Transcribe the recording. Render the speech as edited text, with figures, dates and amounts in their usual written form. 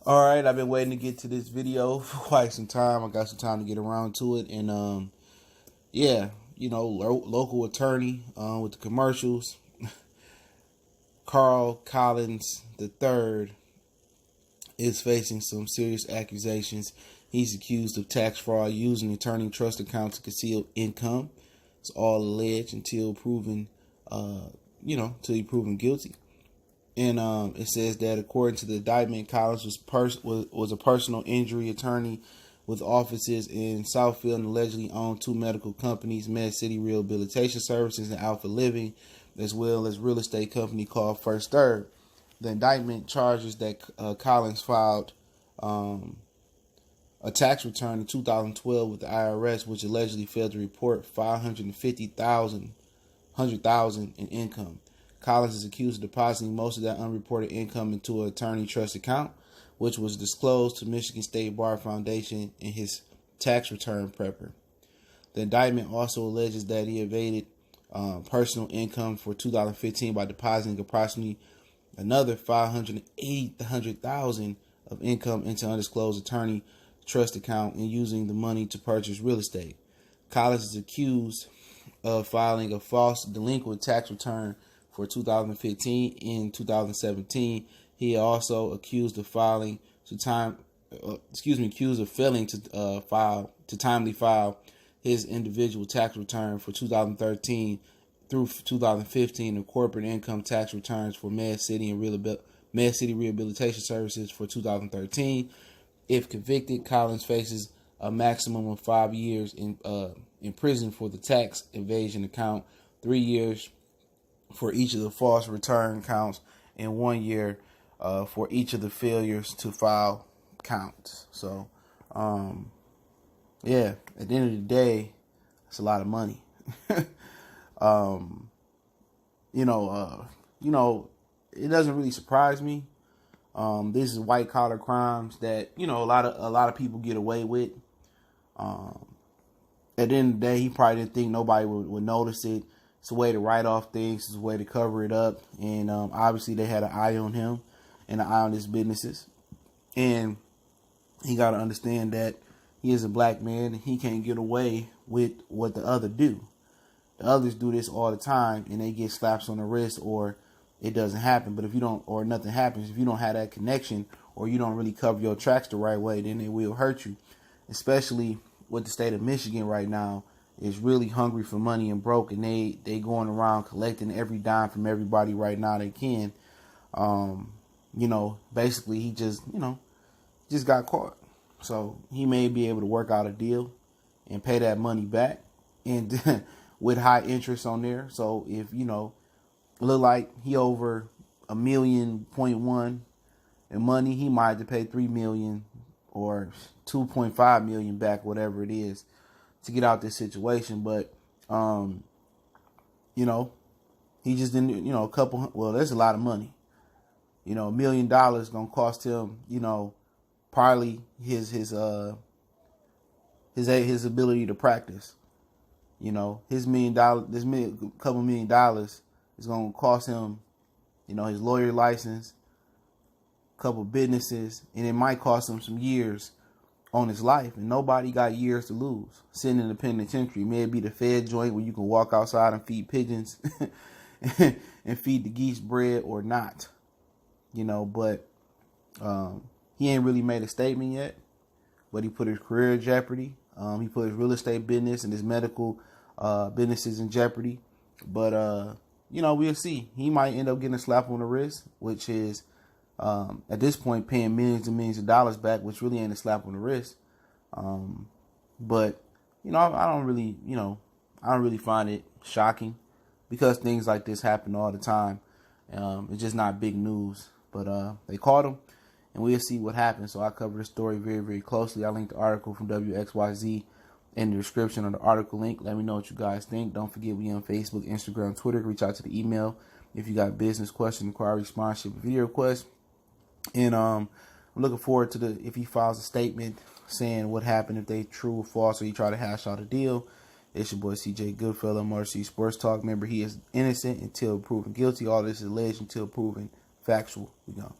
All right, I've been waiting to get to this video for quite some time. I got some time to get around to it, and yeah, local attorney with the commercials, Carl Collins III, is facing some serious accusations. He's accused of tax fraud using attorney trust account to conceal income. It's all alleged until proven, till he's proven guilty. And it says that according to the indictment, Collins was a personal injury attorney with offices in Southfield and allegedly owned two medical companies, Med City Rehabilitation Services and Alpha Living, as well as real estate company called First Third. The indictment charges that Collins filed a tax return in 2012 with the IRS, which allegedly failed to report $550,000 in income. Collins is accused of depositing most of that unreported income into an attorney trust account, which was disclosed to Michigan State Bar Foundation in his tax return prepper. The indictment also alleges that he evaded personal income for 2015 by depositing approximately another $580,000 of income into undisclosed attorney trust account and using the money to purchase real estate. Collins is accused of filing a false delinquent tax return for 2015 in 2017. He also accused of failing to timely file his individual tax return for 2013 through 2015 and corporate income tax returns for Med City Rehabilitation Services for 2013. If convicted, Collins faces a maximum of 5 years in prison for the tax evasion account, 3 years for each of the false return counts, and 1 year for each of the failures to file counts. So, yeah, at the end of the day, it's a lot of money. It doesn't really surprise me. This is white collar crimes that a lot of people get away with. At the end of the day, he probably didn't think nobody would notice it. It's a way to write off things. It's a way to cover it up. And obviously they had an eye on him and an eye on his businesses. And he got to understand that he is a black man and he can't get away with what the other do. The others do this all the time and they get slaps on the wrist or it doesn't happen. But if you don't, or nothing happens, if you don't have that connection or you don't really cover your tracks the right way, then it will hurt you. Especially with the state of Michigan right now is really hungry for money and broke, and they going around collecting every dime from everybody right now they can. Basically he just got caught. So he may be able to work out a deal and pay that money back and with high interest on there. So if, it look like he over $1.1 million in money, he might have to pay $3 million or $2.5 million back, whatever it is, to get out this situation. But, he just didn't, that's a lot of money. $1 million gonna cost him, probably his ability to practice. His couple $1 million is gonna cost him, his lawyer license, couple businesses, and it might cost him some years on his life, and nobody got years to lose sitting in the penitentiary. May it be the Fed joint where you can walk outside and feed pigeons and feed the geese bread or not, but he ain't really made a statement yet, but he put his career in jeopardy. He put his real estate business and his medical businesses in jeopardy, but we'll see. He might end up getting a slap on the wrist, which is at this point paying millions and millions of dollars back, which really ain't a slap on the wrist. But I don't really find it shocking because things like this happen all the time. It's just not big news, but they caught him and we'll see what happens. So I cover the story very, very closely. I linked the article from WXYZ in the description of the article link. Let me know what you guys think. Don't forget we on Facebook, Instagram, Twitter. Reach out to the email if you got business question, inquiry, sponsorship, video request. And I'm looking forward to if he files a statement saying what happened, if they true or false, or he try to hash out a deal. It's your boy CJ Goodfellow, Marcy Sports Talk. Remember, he is innocent until proven guilty. All this is alleged until proven factual. We go.